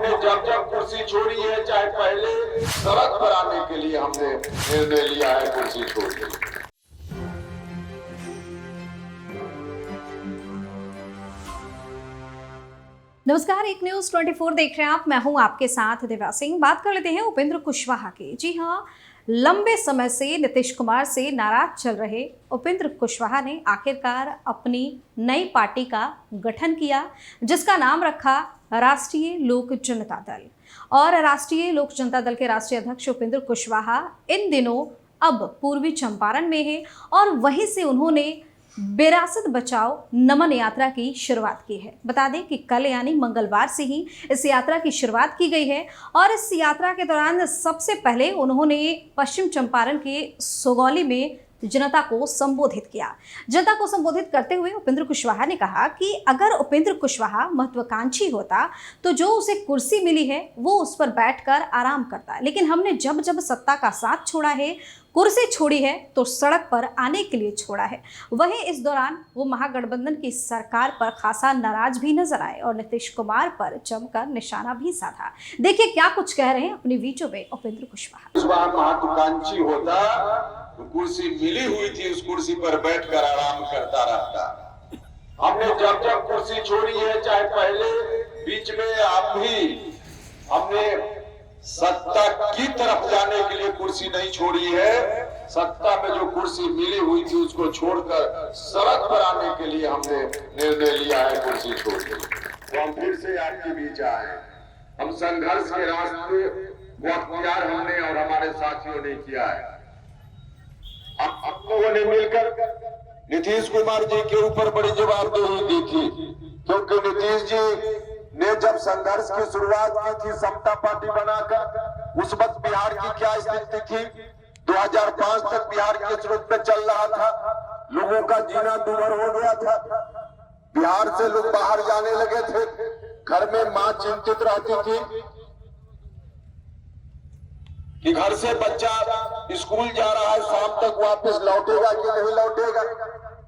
हमने जब जब कुर्सी छोड़ी है, चाहे पहले सड़क पर आने के लिए हमने निर्णय लिया है कुर्सी छोड़ने। नमस्कार, एक न्यूज़ 24 देख रहे हैं आप। मैं हूं आपके साथ दिव्या सिंह। बात कर लेते हैं उपेंद्र कुशवाहा की। जी हां, लंबे समय से नीतीश कुमार से नाराज चल रहे उपेंद्र कुशवाहा ने आखिरकार अपनी नई पार्टी का गठन किया, जिसका नाम रखा राष्ट्रीय लोक जनता दल। और राष्ट्रीय लोक जनता दल के राष्ट्रीय अध्यक्ष उपेंद्र कुशवाहा इन दिनों अब पूर्वी चंपारण में है और वहीं से उन्होंने विरासत बचाओ नमन यात्रा की शुरुआत की है। बता दें कि कल यानी मंगलवार से ही इस यात्रा की शुरुआत की गई है और इस यात्रा के दौरान सबसे पहले उन्होंने पश्चिम चंपारण के सुगौली में जनता को संबोधित किया। जनता को संबोधित करते हुए उपेंद्र कुशवाहा ने कहा कि अगर उपेंद्र कुशवाहा महत्वाकांक्षी होता तो जो उसे कुर्सी मिली है वो उस पर बैठकर आराम करता, लेकिन हमने जब जब सत्ता का साथ छोड़ा है, कुर्सी छोड़ी है, तो सड़क पर आने के लिए छोड़ा है। वहीं इस दौरान वो महागठबंधन की सरकार पर खासा नाराज भी नजर आए और नीतीश कुमार पर जमकर निशाना भी साधा। देखिए क्या कुछ कह रहे हैं अपनी वीडियो में उपेंद्र कुशवाहा। महत्वाकांक्षी होता तो कुर्सी मिली हुई थी, उस कुर्सी पर बैठकर आराम करता रहता। हमने जब जब कुर्सी छोड़ी है, चाहे पहले बीच में आप भी, हमने सत्ता की तरफ जाने के लिए कुर्सी नहीं छोड़ी है। सत्ता में जो कुर्सी मिली हुई थी उसको छोड़कर सड़क पर आने के लिए हमने निर्णय लिया है कुर्सी छोड़ने। तो हम फिर से आपके बीच आए। हम संघर्ष के रास्ते वो अख्तियार हमने और हमारे साथियों ने किया है। हम लोगों ने मिलकर नीतीश कुमार जी के ऊपर बड़ी जवाबदेही दी थी, क्योंकि नीतीश जी ने जब संघर्ष की शुरुआत की थी समता पार्टी बनाकर, उस वक्त बिहार की क्या स्थिति थी? 2005 तक बिहार के स्रोत पे चल रहा था, लोगों का जीना दूभर हो गया था, बिहार से लोग बाहर जाने लगे थे, घर में मां चिंतित रहती थी कि घर से बच्चा स्कूल जा रहा है, शाम तक वापस लौटेगा कि नहीं लौटेगा।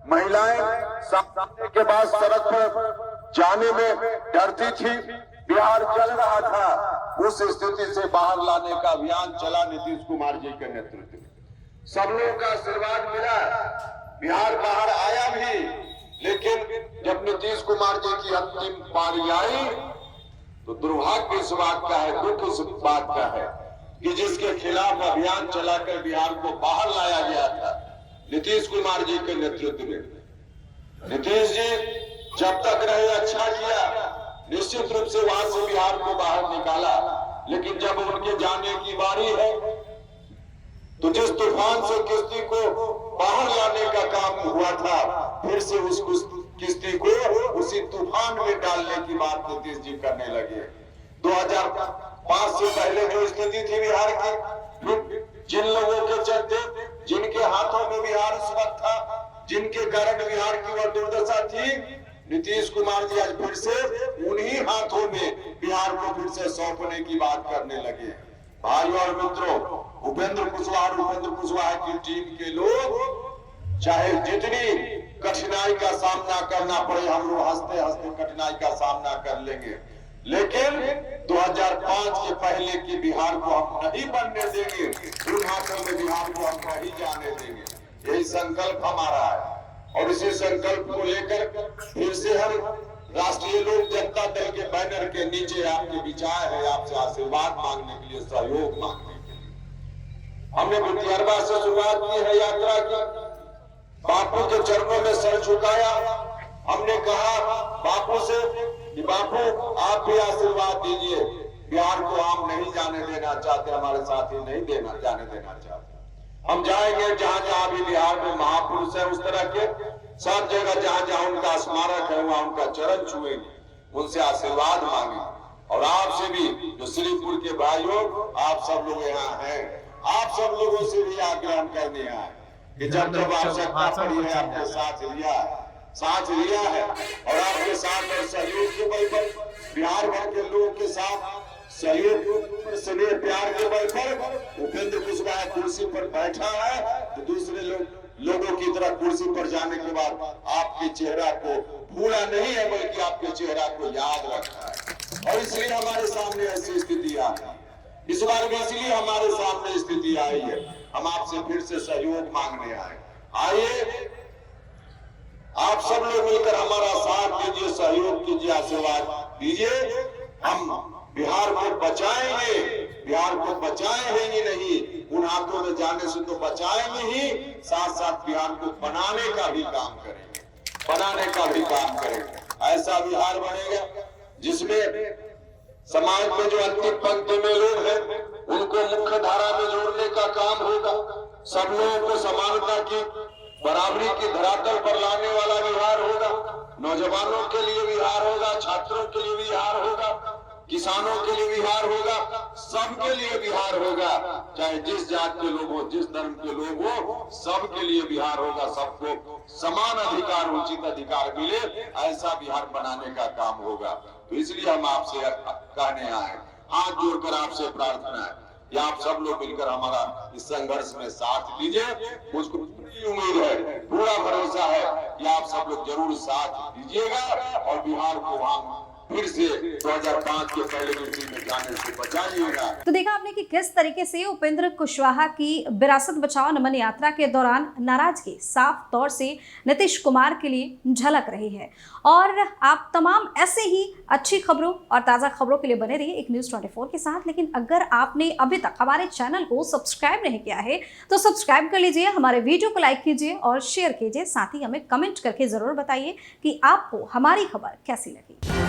महिलाएं सामने के बाद सड़क पर जाने में डरती थी, बिहार जल रहा था। उस स्थिति से बाहर लाने का अभियान चला नीतीश कुमार जी के नेतृत्व में। सब लोगों का आशीर्वाद मिला, बिहार बाहर आया भी। लेकिन जब नीतीश कुमार जी की अंतिम पारी आई तो दुर्भाग्य इस बात का है, दुख इस बात का है कि जिसके खिलाफ अभियान चलाकर बिहार को बाहर लाया गया था नीतीश कुमार जी के नेतृत्व में। नीतीश जी जब तक रहे अच्छा किया, निश्चित रूप से वहां से बिहार को बाहर निकाला, लेकिन जब उनके जाने की बारी है तो जिस तूफान से किश्ती को बाहर लाने का काम हुआ था, फिर से उस किश्ती को उसी तूफान में डालने की बात नीतीश जी करने लगे। 2005 से पहले जो स्थिति थी बिहार की, जिन लोगों के चलते, जिनके हाथों में बिहार उस वक्त था, जिनके कारण बिहार की वह दुर्दशा थी, नीतीश कुमार जी आज फिर से उन्हीं हाथों में बिहार को फिर से सौंपने की बात करने लगे। भाइयों और मित्रों, उपेंद्र कुशवाहा की टीम के लोग चाहे जितनी कठिनाई का सामना करना पड़े, हम लोग हंसते हंसते कठिनाई का सामना कर लेंगे, लेकिन 2005 के पहले की बिहार को हम नहीं बनने देंगे, उन हाथों में बिहार को हम नहीं जाने देंगे। यही संकल्प हमारा है और इसी संकल्प को लेकर फिर से हम राष्ट्रीय लोक जनता दल के बैनर के नीचे आपके बीच आए हैं, आपसे आशीर्वाद मांगने के लिए, सहयोग मांगने के लिए। हमने बुटियारवा से शुरुआत की है यात्रा की, बापू के चरणों में सर झुकाया। हमने कहा बापू से कि बापू आप भी आशीर्वाद दीजिए, बिहार को हम नहीं जाने देना चाहते, हमारे साथी नहीं जाने देना चाहते। हम जाएंगे जहां जहां भी बिहार में महापुरुष है, उस तरह के सब जगह जहां जहां उनका स्मारक है वहां उनका चरण छुएंगे, उनसे आशीर्वाद मांगेंगे। और आपसे भी जो श्रीपुर के भाइयों, आप सब लोग यहाँ हैं, आप सब लोगों से भी आग्रह करने आए कि जब जब आवश्यकता पड़ी है आपके साथ लिया है और आपके साथ और सहयोग के बल पर बिहार भर के लोगों के साथ सहयोग स्नेह प्यार के बल पर उपेंद्र कुशवाहा कुर्सी पर बैठा है, तो दूसरे लोगों की तरह कुर्सी पर जाने के बाद आपके चेहरा को भूला नहीं है, बल्कि आपके चेहरा को याद रखा है। और इसलिए हमारे सामने ऐसी स्थिति आई। इस बार भी इसलिए हमारे सामने स्थिति आई है। हम आपसे फिर से सहयोग मांगने आए। आइए आप सब लोग मिलकर हमारा साथ दीजिए, सहयोग कीजिए, आशीर्वाद दीजिए। हम बिहार को बचाएंगे, बिहार को बचाएंगे ही नहीं, उन हाथों में जाने से तो बचाएंगे ही, साथ साथ बिहार को बनाने का भी काम करेंगे, बनाने का भी काम करेंगे। ऐसा बिहार बनेगा जिसमें समाज में जो अंतिम पंक्ति में लोग हैं उनको मुख्य धारा में जोड़ने का काम होगा। सब लोगों को समानता की, बराबरी की धरातल पर लाने वाला बिहार होगा। नौजवानों के लिए बिहार होगा, छात्रों के लिए बिहार होगा, किसानों के लिए बिहार होगा, सबके लिए बिहार होगा। चाहे जिस जात के लोग हो, जिस धर्म के लोग हो, सबके लिए बिहार होगा। सबको समान अधिकार, उचित अधिकार मिले, ऐसा बिहार बनाने का काम होगा। तो इसलिए हम आपसे कहने आए, हाथ जोड़कर आपसे प्रार्थना है कि आप सब लोग मिलकर हमारा इस संघर्ष में साथ दीजिए। मुझको पूरी उम्मीद है, पूरा भरोसा है कि आप सब लोग जरूर साथ दीजिएगा और बिहार को हम फिर से 2005 के पहले गिनती में जाने से बचाइएगा। तो देखा आपने कि किस तरीके से उपेंद्र कुशवाहा की विरासत बचाओ नमन यात्रा के दौरान नाराजगी साफ तौर से नीतीश कुमार के लिए झलक रही है। और आप तमाम ऐसे ही अच्छी खबरों और ताज़ा खबरों के लिए बने रहिए एक न्यूज़ 24 के साथ। लेकिन अगर आपने अभी तक हमारे चैनल को सब्सक्राइब नहीं किया है तो सब्सक्राइब कर लीजिए, हमारे वीडियो को लाइक कीजिए और शेयर कीजिए। साथ ही हमें कमेंट करके ज़रूर बताइए कि आपको हमारी खबर कैसी लगी।